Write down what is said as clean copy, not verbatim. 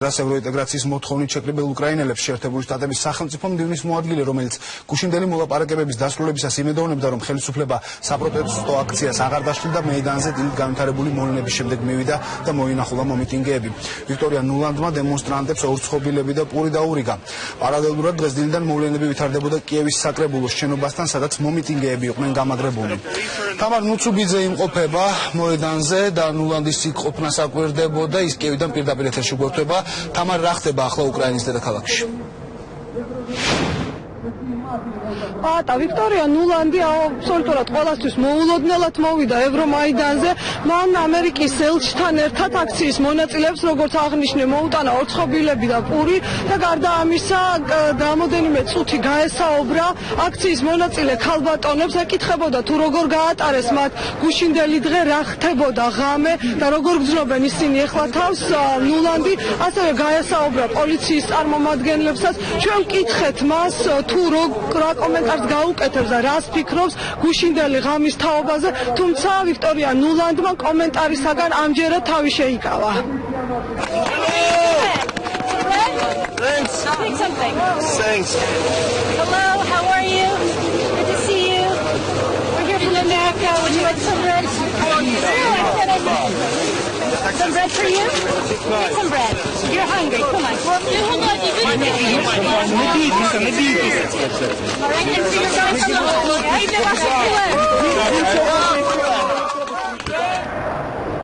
ევროინტეგრაციის მოთხოვნით შეკრებილ უკრაინელებს შეერთებული შტატების სახელმწიფო მდივნის მოადგილე, რომელიც გუშინდელი მოლაპარაკებების დასრულებისას იმედოვნებდა, რომ ხელისუფლება საპროტესტო აქციას აღარ დაშლიდა, მეიდანზე დილით განვითარებული მოვლენების შემდეგ მივიდა და მოინახულა მომიტინგეები. ვიქტორია ნულანდმა დემონსტრანტებს ორცხობილები და პური დაურიგა. პარალელურად დღეს დილიდან მოვლენები ვითარდებოდა კიევის საკრებულოს შენობასთან, სადაც მომიტინგეები იყვნენ გამაგრებული. თამარ ნუცუბიძე იმყოფება მოედანზე და ნულანდის იქ ყოფნას აკვირდებოდა, ის კიევიდან პირდაპირ ეთერში გვერდება. თამარ, რა ხდება ახლა უკრაინის დედაქალაქში? ვიქტორია ნულანდი აბსოლუტურად ყველასთვის მოულოდნელად მოვიდა ევრომაიდანზე. მან ამერიკის ელჩთან ერთად აქციის მონაწილეებს, როგორც აღნიშნე, მოუტანა ორცხობილები და პური და გარდა ამისა რამოდენიმე წუთი გაესაუბრა აქციის მონაწილე ქალბატონებს, ეკითხებოდა თუ როგორ გაატარეს მათ გუშინდელი დღე, რა ხდებოდა ღამე და როგორ გრძნობენ ისინი ახლა თავს. ნულანდი ასევე გაესაუბრა პოლიციის წარმომადგენლებსაც. ჩვენ ვკითხეთ მას თუ რა კომენტარს გაუკეთებს და რას ფიქრობს გუშინდელი ღამის თაობაზე, თუმცა ვიქტორია ნულანდმა კომენტარისაგან ამჯერად თავი შეიკავა. Thanks. Hello, how are you? Good to see you. We're here from America. Would you like some bread? Some bread for you? Get some bread. You're hungry. Come on. All right, and so you're going from the home, right?